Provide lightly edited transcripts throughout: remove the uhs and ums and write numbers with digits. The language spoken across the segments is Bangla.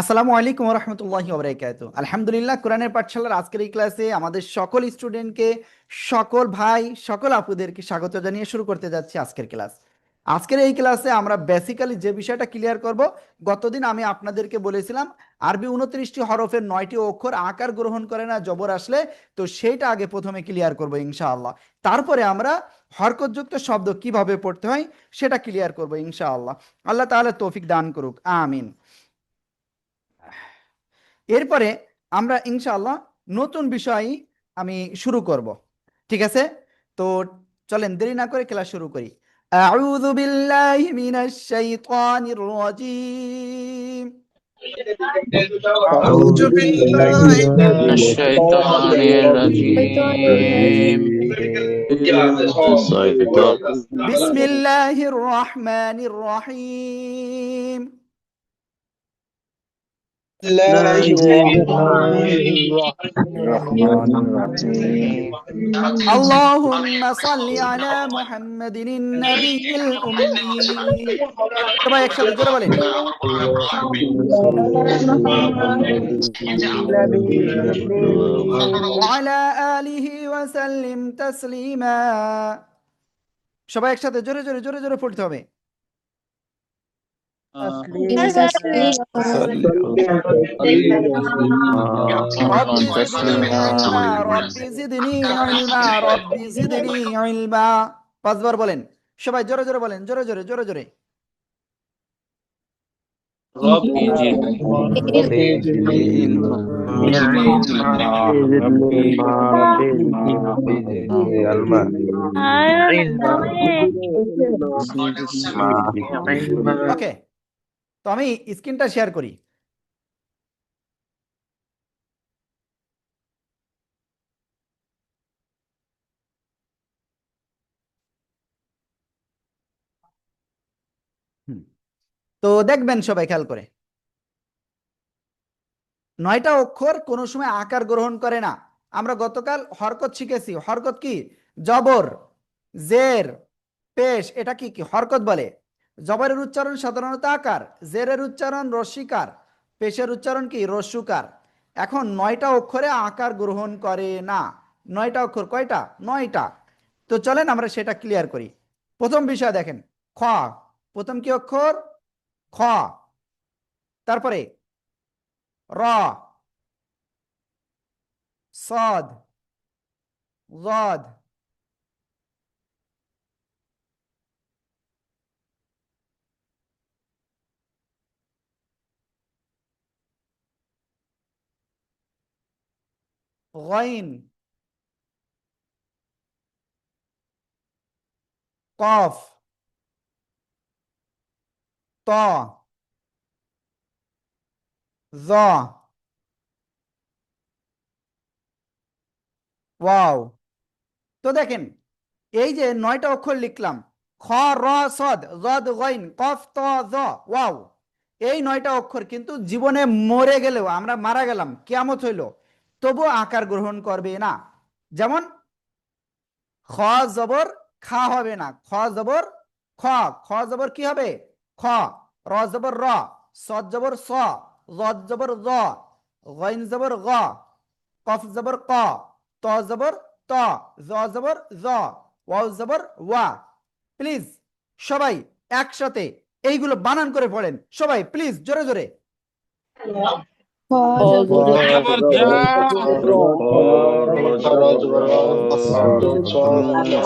আসসালামু আলাইকুম রহমতুল্লাহি ওবরাকাতুহু। আলহামদুলিল্লাহ, কোরআনের পাঠশালার আজকের এই ক্লাসে আমাদের সকল স্টুডেন্টকে, সকল ভাই, সকল আপুদেরকে স্বাগত জানিয়ে শুরু করতে যাচ্ছি আজকের ক্লাস। আজকের এই ক্লাসে আমরা বেসিক্যালি যে বিষয়টা ক্লিয়ার করব, গতদিন আমি আপনাদেরকে বলেছিলাম আরবি 29টি হরফের 9টি অক্ষর আকার গ্রহণ করে না জবর আসলে, তো সেইটা আগে প্রথমে ক্লিয়ার করব ইনশাআল্লাহ। তারপরে আমরা হরকতযুক্ত শব্দ কিভাবে পড়তে হয় সেটা ক্লিয়ার করব ইনশাআল্লাহ। আল্লাহ তাআলা তৌফিক দান করুক, আমিন। এরপরে আমরা ইনশাআল্লাহ নতুন বিষয় আমি শুরু করব, ঠিক আছে? তো চলেন দেরি না করে ক্লাস শুরু করি। আউযু বিল্লাহি মিনাশ শাইতানির রাজিম। أعوذ أعوذ بالله بالله من من الشيطان الشيطان الرجيم الرجيم বিসমিল্লাহির রহমানির রহিম। الله الرحمن الرحيم আল্লাহুম্মা সাল্লি আলা মুহাম্মাদিন নাবিয়িল উম্মি। সবাই একসাথে জোরে বলেন। اللهم صل على محمد النبي الأمي ওয়ালা আলিহি ওয়াসাল্লিম তাসলিমা। সবাই একসাথে জোরে জোরে জোরে জোরে পড়তে হবে। রব্বি জিদনি ইলমা, রব্বি জিদনি ইলমা, রব্বি জিদনি ইলমা। পাঁচবার বলেন, সবাই জোরে জোরে বলেন, জোরে জোরে জোরে জোরে। ربي زدني علما ربي زدني علما ওকে, তো আমি স্ক্রিনটা শেয়ার করি। হুম, তো দেখবেন সবাই খেয়াল করে, 9টা অক্ষর কোনো সময় আকার গ্রহণ করে না। আমরা গতকাল হরকত শিখেছি। হরকত কি? জবর, জের, পেশ, এটা কি কি হরকত বলে। জবরের উচ্চারণ সাধারণত আকার, জেরের উচ্চারণ রস্যিকার, পেশের উচ্চারণ কি রস্যুকার। এখন 9টা অক্ষরে আকার গ্রহণ করে না। 9টা অক্ষর কয়টা? 9টা। তো চলেন আমরা সেটা ক্লিয়ার করি। প্রথম বিষয় দেখেন, খ। প্রথম কি অক্ষর? খ। তারপরে র, সদ, গদ, গইন, কফ, ত, জ, ওয়াও। তো দেখেন, এই যে 9টা অক্ষর লিখলাম, খ, র, সদ, জদ, গইন, কফ, ত, জ, ওয়াও। এই 9টা অক্ষর কিন্তু জীবনে মরে গেলেও, আমরা মারা গেলাম, কিয়ামত হইল, তবু আকার গ্রহণ করবে না। যেমন খ জবর খা হবে না, খ জবর খ। খ জবর কি হবে? খ। র জবর র, সদ জবর স, জদ জবর জ, গইন জবর গ, কফ জবর ক, ত জবর ত, জ জবর জ, ওয়াও জবর ওয়া। প্লিজ সবাই একসাথে এইগুলো বানান করে পড়েন, সবাই প্লিজ জোরে জোরে। صاد زبر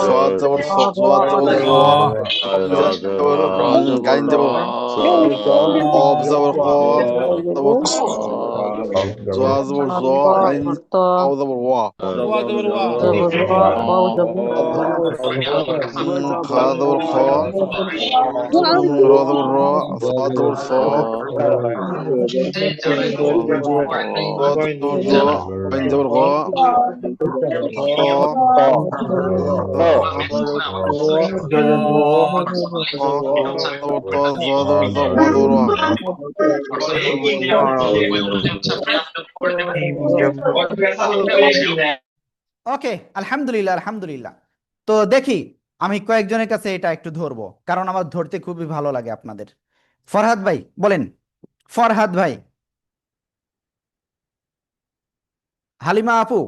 صاد زبر صاد زبر قاين زبر قاف زبر قاف زبر زوا زبر زوا عين أو زبر وا خا زبر خا را زبر را صاد زبر صاد صاد زبر زا عين زبر غا طا طا زا زبر زا غا زبر وا ওকে, আলহামদুলিল্লাহ আলহামদুলিল্লাহ। তো দেখি, আমি কয়েকজনের কাছে এটা একটু ধরবো, কারণ আমার ধরতে খুবই ভালো লাগে আপনাদের। ফরহাদ ভাই বলেন, ফরহাদ ভাই। হালিমা আপু,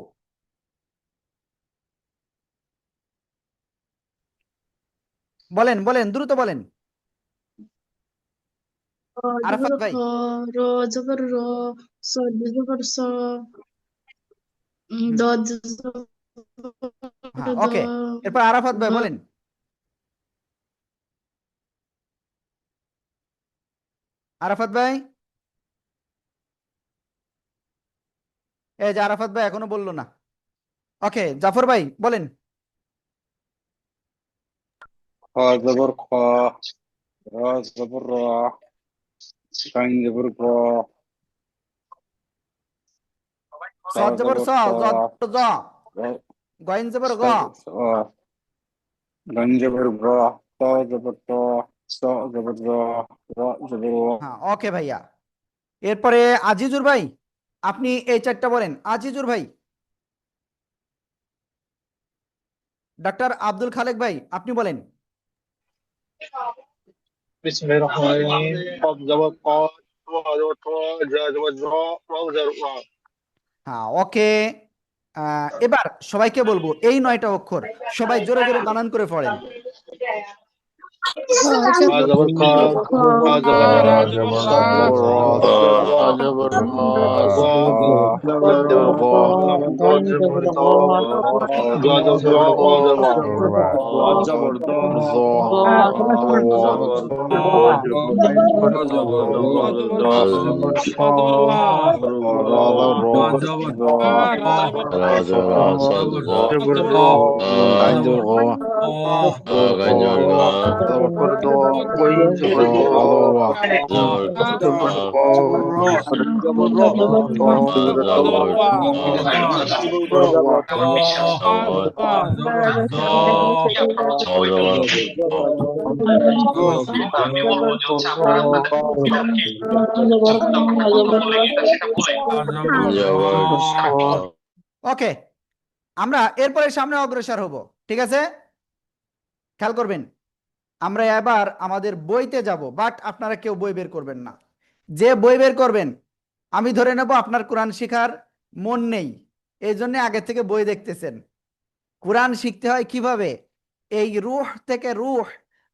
বলেন বলেন, দ্রুত বলেন। আরাফাত জবর খ, ভাই। র জবর র, স জবর স, হুম, দ জবর হ্যাঁ, দ, ওকে। এরপর আরাফাত ভাই ভ বলেন। আরাফাত ভাই, এই যে আরাফাত ভাই এখনো বললো না। ওকে, জাফর ভাই বলেন। খ জবর খ, র জবর র, গাইন জবর গ, ত সদ জবর জবর স, ত, জদ জবর জ, র গইন জবর গ। স গাইন জবর গ, ত জবর ত, স জবর র, র জবর র। হ্যাঁ, ওকে ভাইয়া। এরপরে আজিজুর ভাই, আপনি এই চারটা বলেন। আজিজুর ভাই। ডাক্তার আব্দুল খালেক ভাই, আপনি বলেন। বিসমিল্লাহির রহমানির রহিম কফ জবর ক, ওয়া জবর ত, জা জবর জ, ওয়াও জবর ওয়া। হ্যাঁ, ওকে। এবার সবাইকে বলবো এই 9টা অক্ষর সবাই জোরে জোরে বানান করে পড়েন। খ খ জবর জবর খ, খ, খ জবর খ, র জ জবর র, জবর ঝ, র জ জবর ঝ, জবর র, গ জ জবর গ, দ জবর দ, জ জবর জ, ও জবর জ, জবর বা, ল জবর দ, জ ত জবর ত, জবর র জবর র, দ জবর স, র জবর র, জ জবর র, গাইন জবর গ, গ জবর দ, ওয়াইন র জবর দ, ওয়া জবর ওয়া, র জবর ক, র জবর র, ত জবর ত, র জবর ত, ওকে, আমরা এরপরে সামনে অগ্রসর হব। ঠিক আছে, খেয়াল করবেন। আমরা এবার আমাদের বইতে যাব, বাট আপনারা কেউ বই বের করবেন না। যে বই বের করবেন, আমি ধরে নেব আপনার কোরআন শিখার মন নেই, এই জন্য আগে থেকে বই দেখতেছেন। কোরআন শিখতে হয় কিভাবে? এই রূহ থেকে রূহ,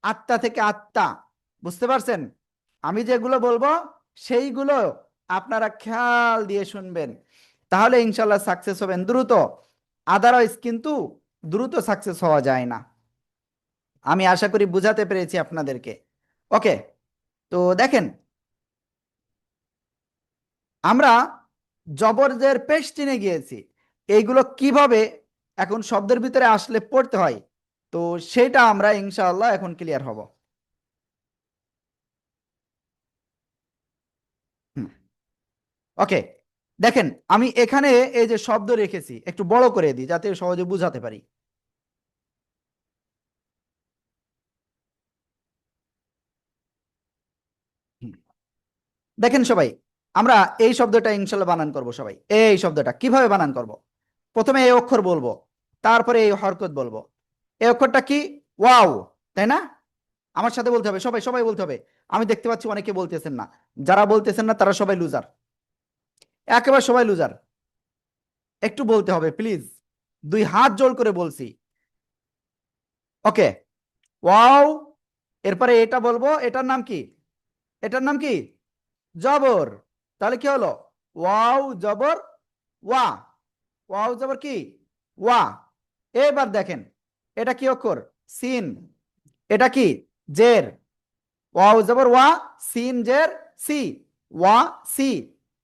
আত্মা থেকে আত্মা। বুঝতে পারছেন? আমি যেগুলো বলবো সেইগুলো আপনারা খেয়াল দিয়ে শুনবেন, তাহলে ইনশাল্লাহ সাকসেস হবেন দ্রুত। আদারওয়াইজ কিন্তু দ্রুত সাকসেস হওয়া যায় না। আমি আশা করি বুঝাতে পেরেছি আপনাদেরকে। ওকে, তো দেখেন, আমরা জবরজের পেশ চিনে গিয়েছি। এইগুলো কিভাবে এখন শব্দের ভিতরে আসলে পড়তে হয়, তো সেটা আমরা ইনশাআল্লাহ এখন ক্লিয়ার হব। হুম, ওকে, দেখেন আমি এখানে এই যে শব্দ রেখেছি একটু বড় করে দিই যাতে সহজে বুঝাতে পারি। হুম, দেখেন সবাই, আমরা এই শব্দটা ইনশাল্লাহ বানান করব। সবাই এই শব্দটা কিভাবে বানান করব? প্রথমে এই অক্ষর বলবো, তারপরে এই হরকত বলবো। এই অক্ষরটা কি? ওয়াও, তাই না? আমার সাথে বলতে হবে, সবাই সবাই বলতে হবে। আমি দেখতে পাচ্ছি অনেকে বলতেছেন না, যারা বলতেছেন না তারা সবাই লুজার, একেবারে সবাই লুজার। একটু বলতে হবে প্লিজ, 2 হাত জোড় করে বলছি। ওকে, ওয়াও। এরপরে এটা বলবো, এটার নাম কি? এটার নাম কি? জবর। তাহলে কি হলো? ওয়াও জবর ওয়া, ওয়াও জবর কি? ওয়া। এবার দেখেন, এটা কি অক্ষর? সিন। এটা কি? জের। ওয়াও জবর ওয়া, সিন জের সি, ওয়া সি।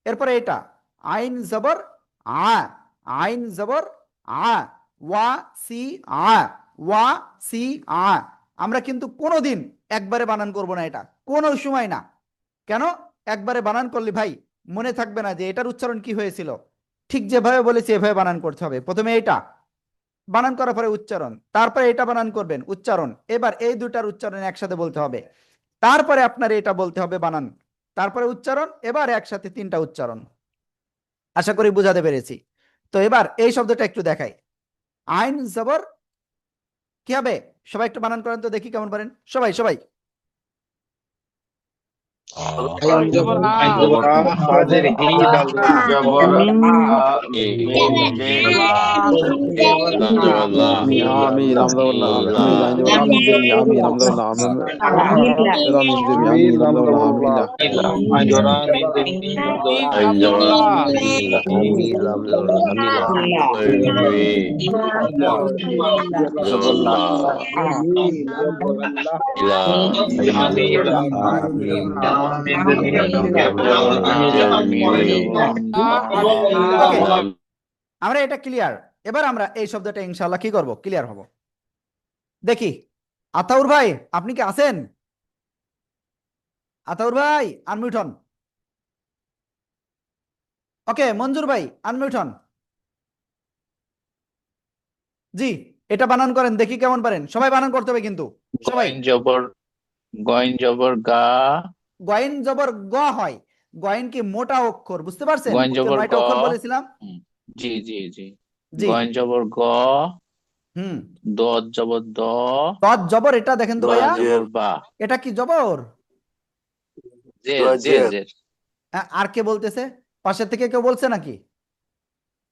এরপরে এটা আইন জবর আ, আইন জবর আ, ওয়া সি আ, ওয়া সি আ। আমরা কিন্তু কোনোদিন একবারে বানান করব না, এটা কোনো সময় না। কেন? একবারে বানান করলে ভাই মনে থাকবে না যে এটার উচ্চারণ কি হয়েছিল। ঠিক যেভাবে বলেছি এভাবে বানান করতে হবে। প্রথমে এটা বানান করার পরে উচ্চারণ, তারপরে এটা বানান করবেন উচ্চারণ, এবার এই দুটার উচ্চারণ একসাথে বলতে হবে। তারপরে আপনার এটা বলতে হবে বানান, তারপরে উচ্চারণ, এবার একসাথে 3টা উচ্চারণ। আশা করি বুঝাতে পেরেছি। তো এবার এই শব্দটা একটু দেখাই। আইন জবর কি হবে? সবাই একটু বানান করেন তো দেখি কেমন পারেন। সবাই সবাই আইন জবর আ হাজের হি দাল জবর মিম জের লাম জবর লা আমিন হামদাল্লাহ আমিন আইন জবর আমিন জেমি আমিন হামদাল্লাহ আমিন জেমি আমিন হামদাল্লাহ আমিলা আইন জবর মিম জের আইন জবর আমি লাম জবর আমিলা জবর লা ইলা মিম আমরা এটা ক্লিয়ার। এবার আমরা এই শব্দটা ইনশাআল্লাহ কি করব, ক্লিয়ার হব। দেখি আতাউর ভাই আপনি কি আছেন? আতাউর ভাই আনমিউট হন। ওকে মঞ্জুর ভাই আনমিউট হন। জি এটা বানান করেন, দেখি কেমন পারেন। সবাই বানান করতে হবে কিন্তু সবাই। গয়েন জবর গা, গয়েন জবর গ হয়। গয়েন কি মোটা অক্ষর, বুঝতে পারছেন? গয়েন জবর নয়টা গ। অক্ষর বলেছিলাম। জি জি জি। জি গয়েন জবর গ, হুম দত জবর দ, দত জবর, এটা দেখেন তো ভাইয়া, জবর বা, এটা কি জবর? জের জের জের। আর কে বলতেছে? পাশের থেকে কেউ বলছে নাকি?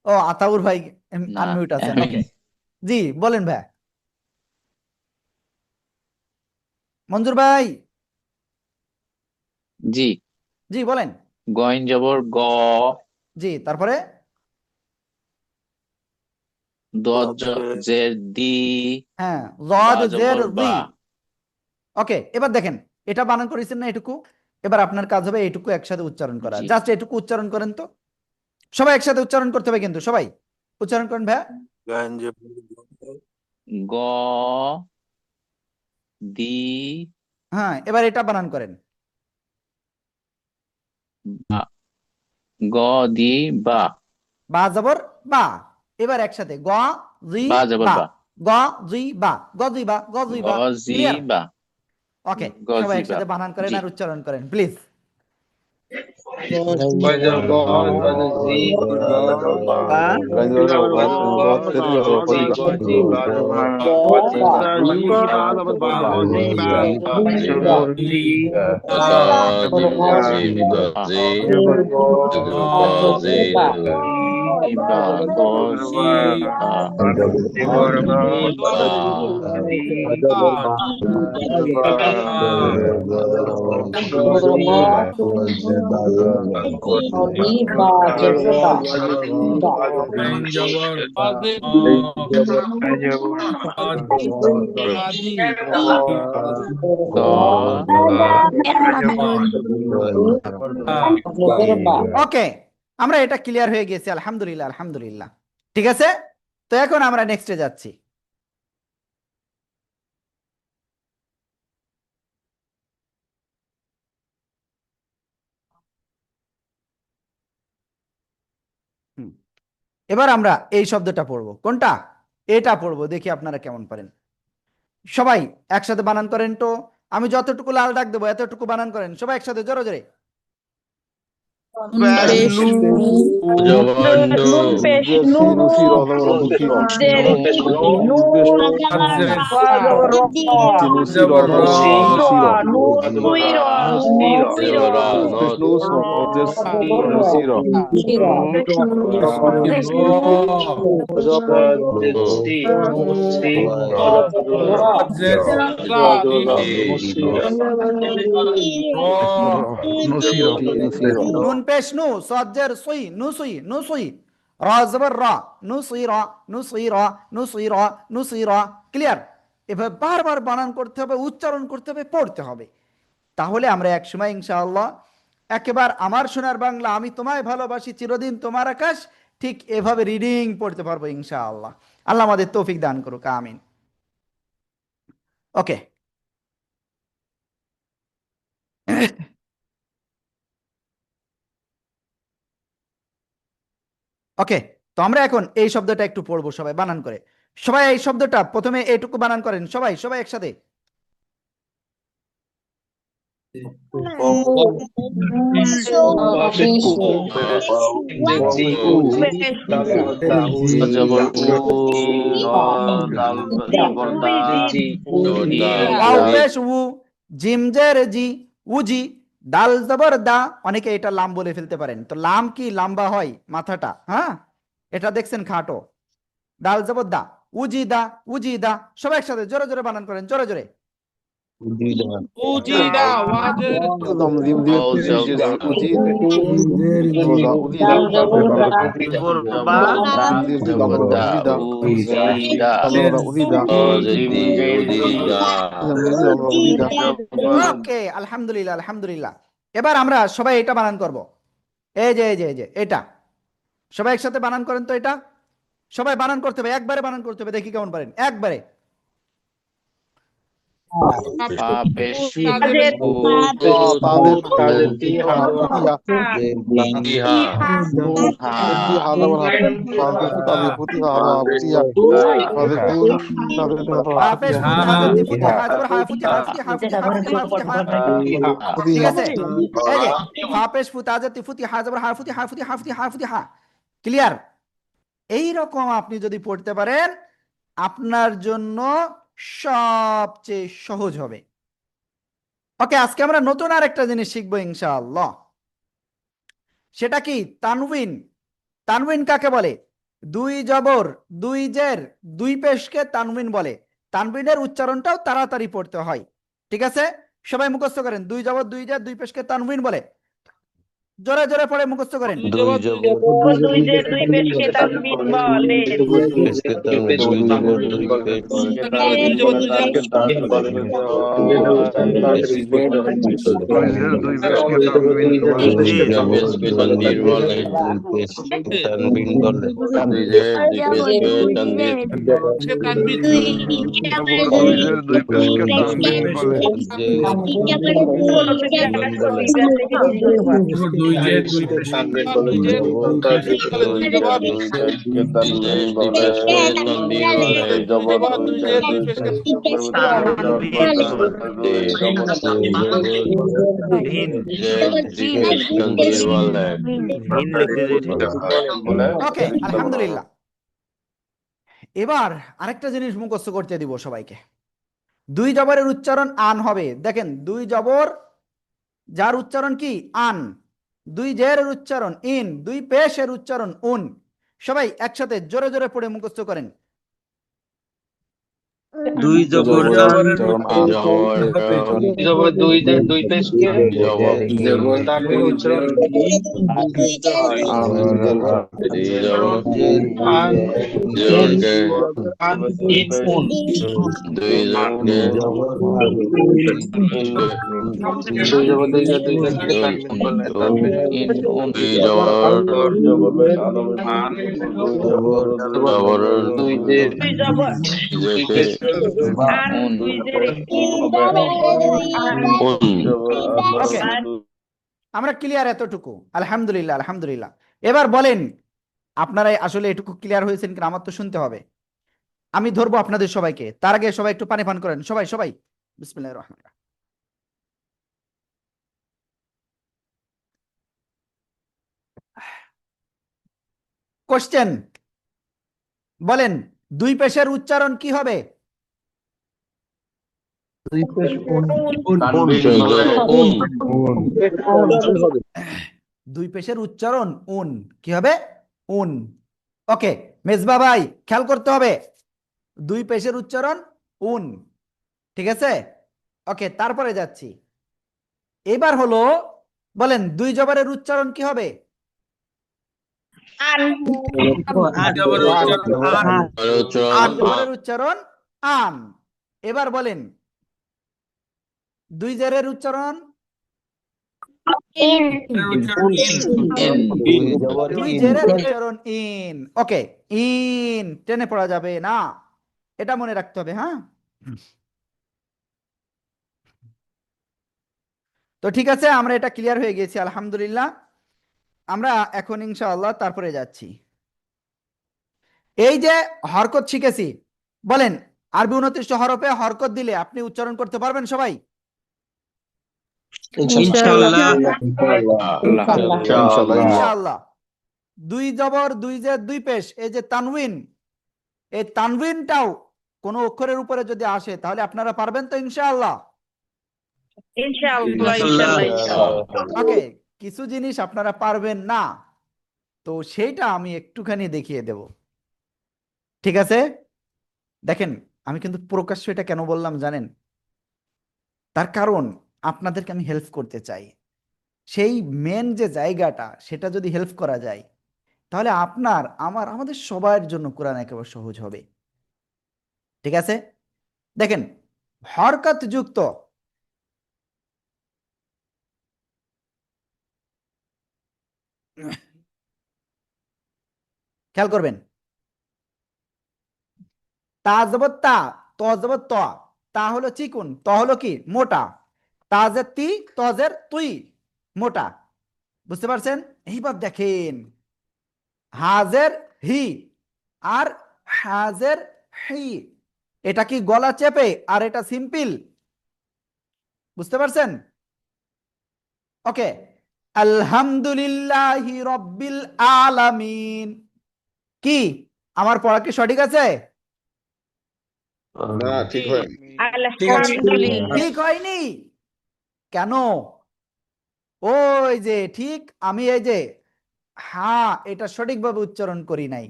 ও আতাউর ভাই না, আনমিউট আছেন। আমি। ওকে জি বলেন ভাই। মঞ্জুর ভাই জি। জি বলেন। গয়েন জবর গ, জি তারপরে দত জের দি, হ্যাঁ বা জদ জের জবর দি। বা। ওকে এবার দেখেন এটা বানান করেছেন না এটুকু। এবার আপনার কাজ হবে এইটুকু একসাথে উচ্চারণ করা। জি। জাস্ট এটুকু উচ্চারণ করেন তো। সবাই একসাথে উচ্চারণ করতে হবে কিন্তু, সবাই উচ্চারণ করেন ভাইয়া। গ দি হ্যাঁ এবার এটা বানান করেন। বা, গ দি বা, বা জবর বা। এবার একসাথে গ জি বা জবর বা, বা, গ জি বা, গ জি বা, গ জি গ বা। জি ক্লিয়ার? বা, ওকে গ সবাই জি বা। একসাথে বানান করেন জি। আর উচ্চারণ করেন প্লিজ। গয়েন জবর গ জবর জি বা গাইন জবর রদ তেরি পরিবা জি বা জবর জি বা, গ জি বা, আইন জবর গ ওকে আমরা এটা ক্লিয়ার হয়ে গেছি, আলহামদুলিল্লাহ আলহামদুলিল্লাহ। ঠিক আছে, তো এখন আমরা নেক্সটে যাচ্ছি। এবার আমরা এই শব্দটা পড়বো। কোনটা? এটা পড়বো, দেখি আপনারা কেমন পারেন। সবাই একসাথে বানান করেন তো। আমি যতটুকু লাল ডাক দেবো এতটুকু বানান করেন, সবাই একসাথে জোরে জোরে। জবর নু সিনু সির জবর সির সিনু সির জবর র সির জবর রা নস নু জের সির নুন পেশ নু, সজ্জের সুই, নু সুই, নু সুই, র জবর র, নু সুই র, নু সুই র, নু সুই র, নু সুই র। ক্লিয়ার? এভাবে বারবার বানান করতে হবে, উচ্চারণ করতে হবে, পড়তে হবে। তাহলে আমরা একসময় ইনশাআল্লাহ একেবারে আমার সোনার বাংলা আমি তোমায় ভালোবাসি চিরদিন তোমার আকাশ, ঠিক এভাবে রিডিং পড়তে পারবো ইনশাআল্লাহ। আল্লাহ আমাদের তৌফিক দান করুক, আমিন। ওকে ওকে তো আমরা এখন এই শব্দটা একটু পড়বো সবাই বানান করে। সবাই এই শব্দটা প্রথমে এইটুকু বানান করেন, সবাই সবাই একসাথে। জবর উ, র দাল জবর দা, জবর দা ওয়াও পেশ উ, জিম জের জি, উজি, দাল জবর দা, অনেকে এটা লাম বলে ফেলতে পারেন। তো লাম কি লম্বা হয় মাথাটা, হ্যাঁ, এটা দেখছেন খাটো। দাল জবর দা, উজি দা, উজি দা, সবাই একসাথে জোরে জোরে বানান করেন, জোরে জোরে। উজিদা ওয়াজের Adam dim dim ওয়াও জবর uji Uji, uji da জবর বা dim dim dim জবর দা uji da উজিদা uji da অজদি উদিদা dim dim dim uji da ওকে, আলহামদুলিল্লাহ আলহামদুলিল্লাহ। এবার আমরা সবাই এটা বানান করব। এই যে এটা সবাই একসাথে বানান করেন তো। এটা সবাই বানান করতে হবে, একবারে বানান করতে হবে, দেখি কেমন পারেন একবারে। পাপেশ তাদের tadir tadir tiha tiha ইহা হা ti hada wana tadir tadir putiha hada putiha tadir হাফেজ ফুতি হাজাতি ফুতি হাজবর হা ফুতি হা ফুতি হা ফুতি হা ফুতি হা ফুতি হা। ঠিক আছে, এই যে হাফেজ ফুতি হাজাতি ফুতি হাজবর হা ফুতি হা ফুতি হা ফুতি হা ফুতি হা। ক্লিয়ার? এই রকম আপনি যদি পড়তে পারেন আপনার জন্য সবচেয়ে সহজ হবে। ওকে, আজকে আমরা নতুন আরেকটা জিনিস শিখবো ইনশাআল্লাহ। সেটা কি? তানউইন। তানউইন কাকে বলে? দুই জবর, দুই জের, দুই পেশকে তানউইন বলে। তানউইনের উচ্চারণটাও তাড়াতাড়ি পড়তে হয়। ঠিক আছে, সবাই মুখস্থ করেন। দুই জবর, দুই জের, দুই পেশকে তানউইন বলে। জোরে জোরে পড়ে মুখস্থ করেন। দুই জবর দুই জের দুই পেশকে তানবিন বলে। পেশকে তানবিন, দুই জবর দুই পেশ দুই পেশকে তানবিন বলে। তানবিন বলে। তানবিন বলে। দুই পেশকে তানবিন বলে। দুই যে দুই পেশ ওকে, আলহামদুলিল্লাহ। এবার আরেকটা জিনিস মুখস্থ করতে দিব সবাইকে। দুই জবরের উচ্চারণ আন হবে। দেখেন, দুই জবর যার উচ্চারণ কি? আন। দুই জেরের উচ্চারণ ইন, দুই পেশের উচ্চারণ উন। সবাই একসাথে জোরে জোরে পড়ে মুখস্থ করেন। দুই জবর দুই জের দুই পেশকে তানবিন উচ্চারণ ওকে, আমরা ক্লিয়ার এতটুকু? আলহামদুলিল্লাহ আলহামদুলিল্লাহ। এবার বলেন আপনারা আসলে এটুকু ক্লিয়ার হয়েছেন কিনা? আমার তো শুনতে হবে। আমি ধরবো আপনাদের সবাইকে, তার আগে সবাই একটু পানি পান করেন। সবাই সবাই বিসমিল্লাহির রহমানির রহিম। কোশ্চেন বলেন, দুই পেশের উচ্চারণ কি হবে? দুই পেশের উচ্চারণ উন কি হবে? উন। ওকে মেজবা ভাই, খেয়াল করতে হবে, দুই পেশের উচ্চারণ উন। ঠিক আছে, ওকে। তারপরে যাচ্ছি। এবার হলো বলেন, দুই জবরের উচ্চারণ কি হবে? জবরের উচ্চারণ আন। এবার বলেন, দুই জেরের উচ্চারণ দুই জেরের উচ্চারণ ইন। ওকে, ইন টেনে পড়া যাবে না, এটা মনে রাখতে হবে। হ্যাঁ, তো ঠিক আছে, আমরা এটা ক্লিয়ার হয়ে গেছি আলহামদুলিল্লাহ। আমরা এখন ইনশাআল্লাহ তারপরে যাচ্ছি। এই যে হরকত শিখেছি, বলেন আরবি 29 হরফে হরকত দিলে আপনি উচ্চারণ করতে পারবেন সবাই? ইনশাআল্লাহ। দুই জবর, দুই জের, দুই পেশ, এই যে তানউইন, এই তানউইনটাও কোন অক্ষরের উপরে যদি আসে তাহলে আপনারা পারবেন তো ইনশাআল্লাহ? ইনশাআল্লাহ ওকে, কিছু জিনিস আপনারা পারবেন না, তো সেইটা আমি একটুখানি দেখিয়ে দেব। ঠিক আছে, দেখেন আমি কিন্তু প্রকাশ্য এটা কেন বললাম জানেন? তার কারণ আপনাদেরকে আমি হেল্প করতে চাই। সেই মেন যে জায়গাটা, সেটা যদি হেল্প করা যায়, তাহলে আপনার আমার আমাদের সবার জন্য কোরআন একেবারে সহজ হবে। ঠিক আছে, দেখেন হরকত যুক্ত খেয়াল করবেন, তা জবর তা, ত জবর ত, তা হলো চিকুন, ত হলো কি মোটা, তাজের তি, তজের তুই, মোটা। বুঝতে পারছেন? এইবার দেখেন হাজের হি আর হাজের হি, এটা কি গলা চেপে আর এটা সিম্পল? বুঝতে পারছেন? ওকে, আলহামদুলিল্লাহি রব্বিল আলামিন, কি আমার পড়া কি সঠিক আছে? না, ঠিক হয়নি। আলহামদুলিল্লাহ ঠিক হয়নি কেন? ওই যে ঠিক আমি এই যে হ্যাঁ এটা সঠিকভাবে উচ্চারণ করি নাই।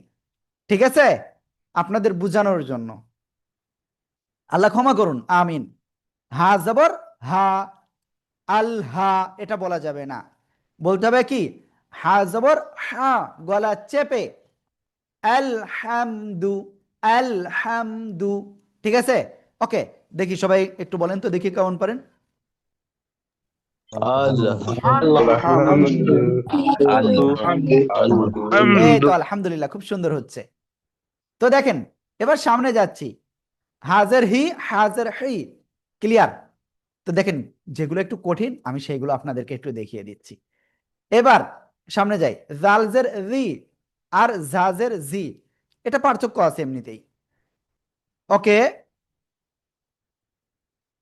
ঠিক আছে, আপনাদের বোঝানোর জন্য, আল্লাহ ক্ষমা করুন, আমিন। হা জবর হা, আল হা এটা বলা যাবে না, বলতে হবে কি হা জবর হা, গলা চেপে আলহামদু, আলহামদু। ঠিক আছে, ওকে, দেখি সবাই একটু বলেন তো, দেখি কেমন পারেন। এই তো আলহামদুলিল্লাহ, খুব সুন্দর হচ্ছে। তো দেখেন এবার সামনে যাচ্ছি, হাজার হি হাজার হি, ক্লিয়ার? তো দেখেন যেগুলো একটু কঠিন আমি সেইগুলো আপনাদেরকে একটু দেখিয়ে দিচ্ছি। এবার সামনে যাই, জালজের জি আর জাজের জি, এটা পার্থক্য আছে এমনিতেই। ওকে,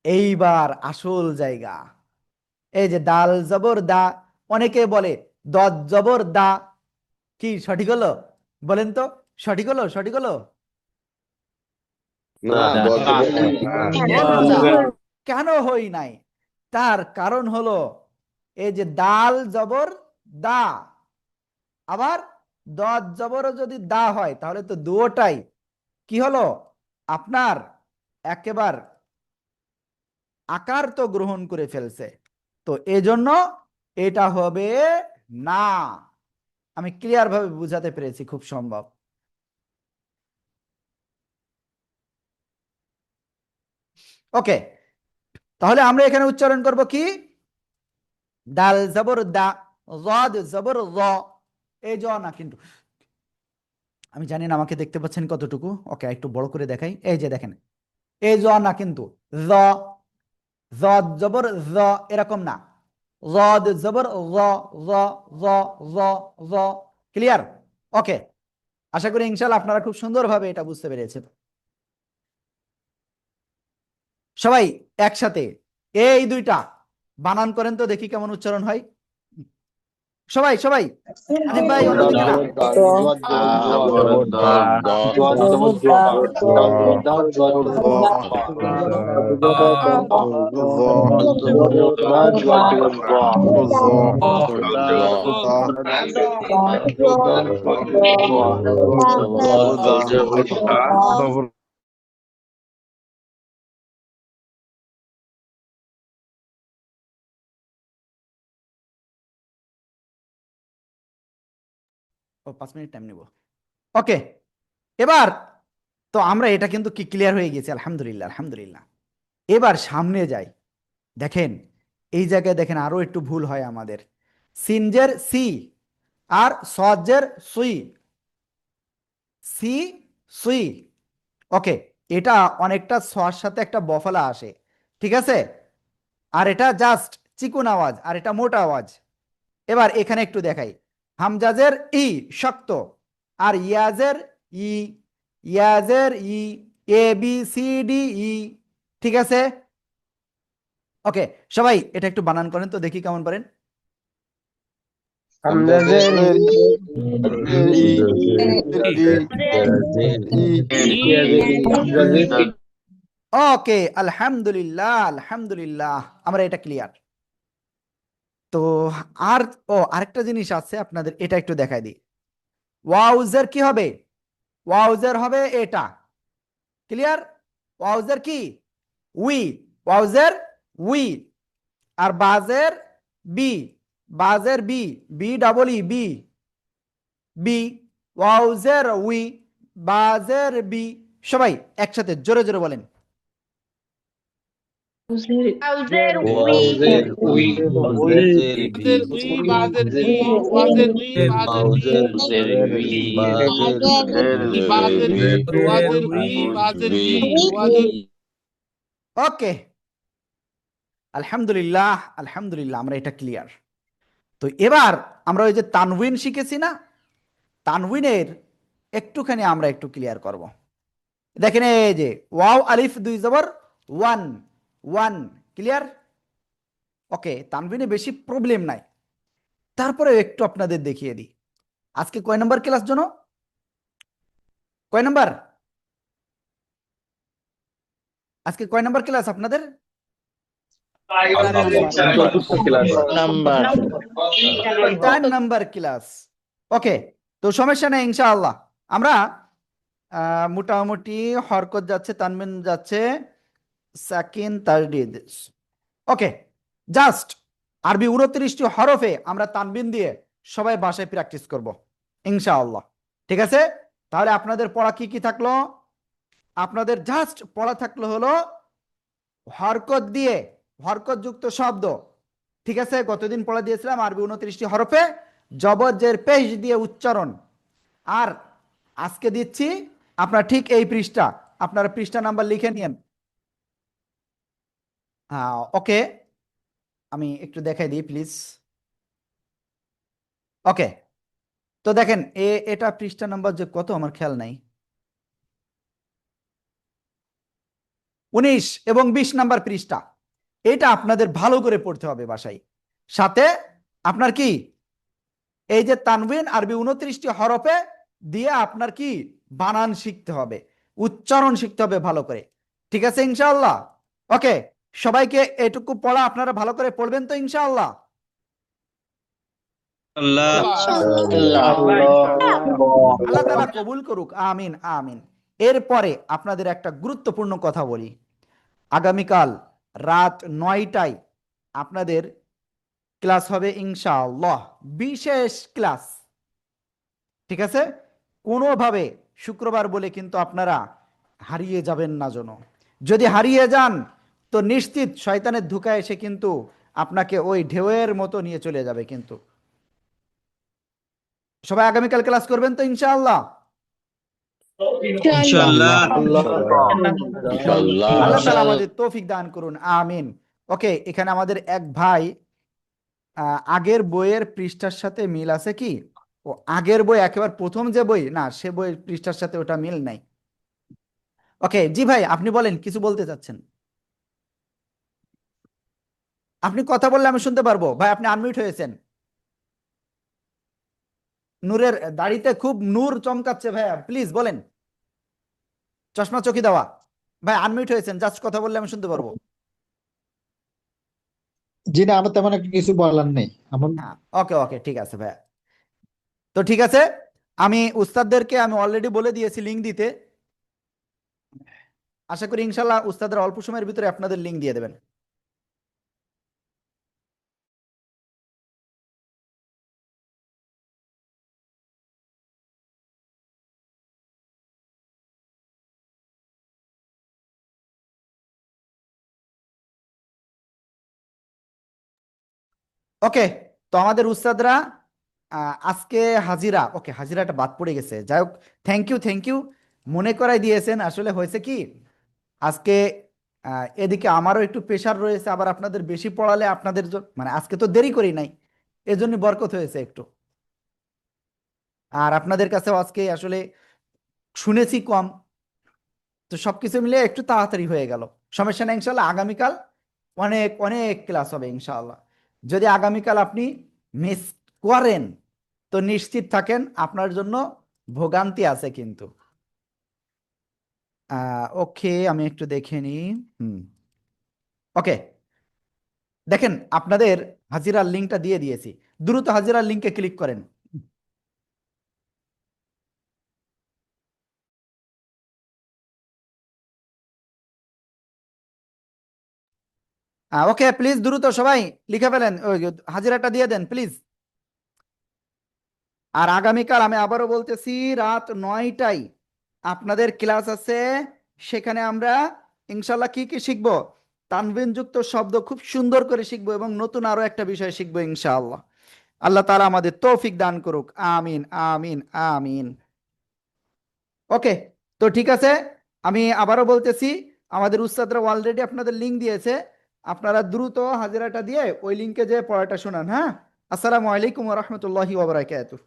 এইবার আসল জায়গা, এই যে দাল জবর দা, অনেকে বলে দত জবর দা, কি সঠিক হলো? বলেন তো, সঠিক হলো? সঠিক হলো? না, দশ জবর না। কেন না? কেন হই নাই? তার কারণ হলো এই যে দাল জবর দা, আবার দত জবরও যদি দা হয় তাহলে তো দুটাই কি হলো আপনার একেবার আকার তো গ্রহণ করে ফেলছে, তো এজন্য এটা হবে না। আমি ক্লিয়ার ভাবে বুঝাতে পেরেছি খুব সম্ভব। ওকে, তাহলে আমরা এখানে উচ্চারণ করব কি, দাল জবর দা, জদ জবর জ, এই জ না কিন্তু, আমি জানি না আমাকে দেখতে পাচ্ছেন কতটুকু, ওকে একটু বড় করে দেখাই, এই যে দেখেন এই জ না কিন্তু, জ, জদ জবর জ, এরকম না, জদ জবর জ, জ, জ, জ, জ, ক্লিয়ার? ওকে, আশা করি ইনশাআল্লাহ আপনারা খুব সুন্দরভাবে এটা বুঝতে পেরেছেন। সবাই একসাথে এই দুইটা বানান করেন তো, দেখি কেমন উচ্চারণ হয়। সবাই সবাই, আনিফ ভাই অন্যদিকে না, ও 5 মিনিট টাইম নিব। ওকে, এবার তো আমরা এটা কিন্তু কি ক্লিয়ার হয়ে গেছে, আলহামদুলিল্লাহ আলহামদুলিল্লাহ। এবার সামনে যাই, দেখেন এই জায়গায় দেখেন আরো একটু ভুল হয় আমাদের, সিনজের সি আর সজের সুই, সি সুই। ওকে, এটা অনেকটা সর সাথে একটা বফলা আসে, ঠিক আছে? আর এটা জাস্ট চিকুন আওয়াজ আর এটা মোটা আওয়াজ। এবার এখানে একটু দেখাই, হামজাজের ই শক্ত আর ইয়াজের ই, ইয়াজের ই, A B C D E, ঠিক আছে? ওকে, সবাই এটা একটু বানান করেন তো, দেখি কেমন পারেন। ওকে, আলহামদুলিল্লাহ, আলহামদুলিল্লাহ, আমরা এটা ক্লিয়ার। তো আর আরেকটা জিনিস আছে আপনাদের, এটা একটু দেখাই দিই। ওয়াউজের কি হবে? ওয়াউজের হবে এটা, ক্লিয়ার? ওয়াউজের কি? We, ওয়াউজের we. আর বাজের বি, বাজের B, B double E, B, B. ওয়াউজের উই, বাজের বি। সবাই একসাথে জোরে জোরে বলেন। হাউজের উই, ওয়াজের উই, ওয়াজের বি, বাজের বি, ওয়াজের বি, বাজের বি, ওয়াজের বি, বাজের বি, বাজের বি, ওয়াজের বি, বাজের বি, ওয়াজের ওকে, আলহামদুলিল্লাহ, আলহামদুলিল্লাহ, আমরা এটা ক্লিয়ার। তো এবার আমরা ওই যে তানউইন শিখেছি না, তানউইনের একটুখানি আমরা একটু ক্লিয়ার করব। দেখেন এই যে ওয়াও আলিফ দুই জবর ওয়ান, ওয়ান, ক্লিয়ার? ওকে, তানউইনে বেশি প্রবলেম নাই, তারপরে একটু আপনাদের দেখিয়ে দিই। আজকে কয় নাম্বার ক্লাস জন্য? কয় নাম্বার? আজকে কয় নাম্বার ক্লাস আপনাদের? Number 10 number class. ওকে, তো সমস্যা নেই ইনশাআল্লাহ। আমরা মোটামুটি হরকত যাচ্ছে, তানবিন যাচ্ছে, সাকিন, তাজদীদ। ওকে, জাস্ট আরবি 29টি হরফে আমরা তানবিন দিয়ে সবাই ভাষায় প্র্যাকটিস করব ইনশাআল্লাহ। ঠিক আছে? তাহলে আপনাদের পড়া কি কি থাকলো? আপনাদের জাস্ট পড়া থাকলো হলো হরকত দিয়ে, হরকত যুক্ত শব্দ। ঠিক আছে? গতদিন পড়া দিয়েছিলাম আরবি 29টি হরফে জবর জের পেশ দিয়ে উচ্চারণ। আর আজকে দিচ্ছি আপনার ঠিক এই পৃষ্ঠা, আপনারা পৃষ্ঠা নাম্বার লিখে নিন। ওকে, আমি একটু দেখাই দিই প্লিজ। ওকে, তো দেখেন এটা পৃষ্ঠা নাম্বার যে কত আমার খেয়াল নাই, 19 এবং 20 নাম্বার পৃষ্ঠা। এটা আপনাদের ভালো করে পড়তে হবে বাসায়। সাথে আপনার কি এই যে তানবিন আরবি 29টি হরফে দিয়ে আপনার কি বানান শিখতে হবে, উচ্চারণ শিখতে হবে ভালো করে। ঠিক আছে ইনশাআল্লাহ? ওকে, সবাইকে এটুকু পড়া আপনারা ভালো করে পড়বেন তো ইনশাআল্লাহ? আল্লাহ তাআলা কবুল করুক, আমিন আমিন। এরপরে আপনাদের একটা গুরুত্বপূর্ণ কথা বলি। আগামীকাল রাত 9টায় আপনাদের ক্লাস হবে ইনশাআল্লাহ, বিশেষ ক্লাস। ঠিক আছে? কোনোভাবে শুক্রবার বলে কিন্তু আপনারা হারিয়ে যাবেন না যেন। যদি হারিয়ে যান তো নিশ্চিত শয়তানের ধোঁকায় এসে কিন্তু আপনাকে ওই ঢেউয়ের মতো নিয়ে চলে যাবে কিন্তু। সবাই আগামীকাল ক্লাস করবেন তো ইনশাআল্লাহ? আল্লাহ তাআলা আমাদের তৌফিক দান করুন, আমিন। ওকে, এখানে আমাদের এক ভাই আগের বইয়ের পৃষ্ঠার সাথে মিল আছে কি? ও আগের বই একেবারে প্রথম যে বই না, সে বইয়ের পৃষ্ঠার সাথে ওটা মিল নাই। ওকে, জি ভাই, আপনি বলেন, কিছু বলতে চাচ্ছেন? আপনি কথা বললে আমি শুনতে পারবো ভাই, আপনি আনমিউট হয়েছেন। নূরের দাড়িতে খুব নূর চমকাচ্ছে ভাইয়া, প্লিজ বলেন। চশমা চকি দেওয়া ভাই আনমিউট হয়েছেন, জাস্ট কথা বললে আমি শুনতে পারবো। জি না, আমার তেমন একটা কিছু বলার নেই আমার। হ্যাঁ, ওকে ওকে, ঠিক আছে ভাইয়া। তো ঠিক আছে, আমি উস্তাদদেরকে আমি অলরেডি বলে দিয়েছি লিঙ্ক দিতে। আশা করি ইনশাল্লাহ উস্তাদরা অল্প সময়ের ভিতরে আপনাদের লিঙ্ক দিয়ে দেবেন। ওকে, তো আমাদের উস্তাদরা আজকে হাজিরা, ওকে হাজিরাটা বাদ পড়ে গেছে, যাই হোক, থ্যাংক ইউ, থ্যাংক ইউ, মনে করাই দিয়েছেন। আসলে হয়েছে কি, আজকে এদিকে আমারও একটু প্রেশার রয়েছে, আবার আপনাদের বেশি পড়ালে আপনাদের মানে আজকে তো দেরি করি নাই, এজন্য বরকত হয়েছে একটু। আর আপনাদের কাছেও আজকে আসলে শুনেছি কম, তো সবকিছু মিলে একটু তাড়াতাড়ি হয়ে গেল। সমস্যা নেই ইনশাল্লাহ, আগামীকাল অনেক অনেক ক্লাস হবে ইনশাআল্লাহ। যদি আগামীকাল আপনি মিস করেন তো নিশ্চিত থাকেন আপনার জন্য ভোগান্তি আছে কিন্তু। ওকে, আমি একটু দেখে নিই। ওকে, দেখেন আপনাদের হাজিরার লিঙ্কটা দিয়ে দিয়েছি, দ্রুত হাজিরার লিঙ্কে ক্লিক করেন। ওকে, প্লিজ দ্রুত সবাই লিখে ফেলেন, ওই হাজিরাটা দিয়ে দেন প্লিজ। আর আগামীকাল আমি আবারও বলতেছি, রাত 9টায় আপনাদের ক্লাস আছে। সেখানে আমরা ইনশাল্লাহ কি কি শিখবো? তানবিনযুক্ত শব্দ খুব সুন্দর করে শিখবো এবং নতুন আরো একটা বিষয় শিখবো ইনশাআল্লাহ। আল্লাহ তাআলা আমাদের তৌফিক দান করুক, আমিন আমিন আমিন। ওকে, তো ঠিক আছে, আমি আবারও বলতেছি, আমাদের উস্তাদরা অলরেডি আপনাদের লিঙ্ক দিয়েছে, আপনারা দ্রুত হাজিরাটা দিয়ে ওই লিঙ্কে যে পড়াটা শোনান। হ্যাঁ, আসসালামু আলাইকুম ওয়া রাহমাতুল্লাহি ওয়া বারাকাতুহু।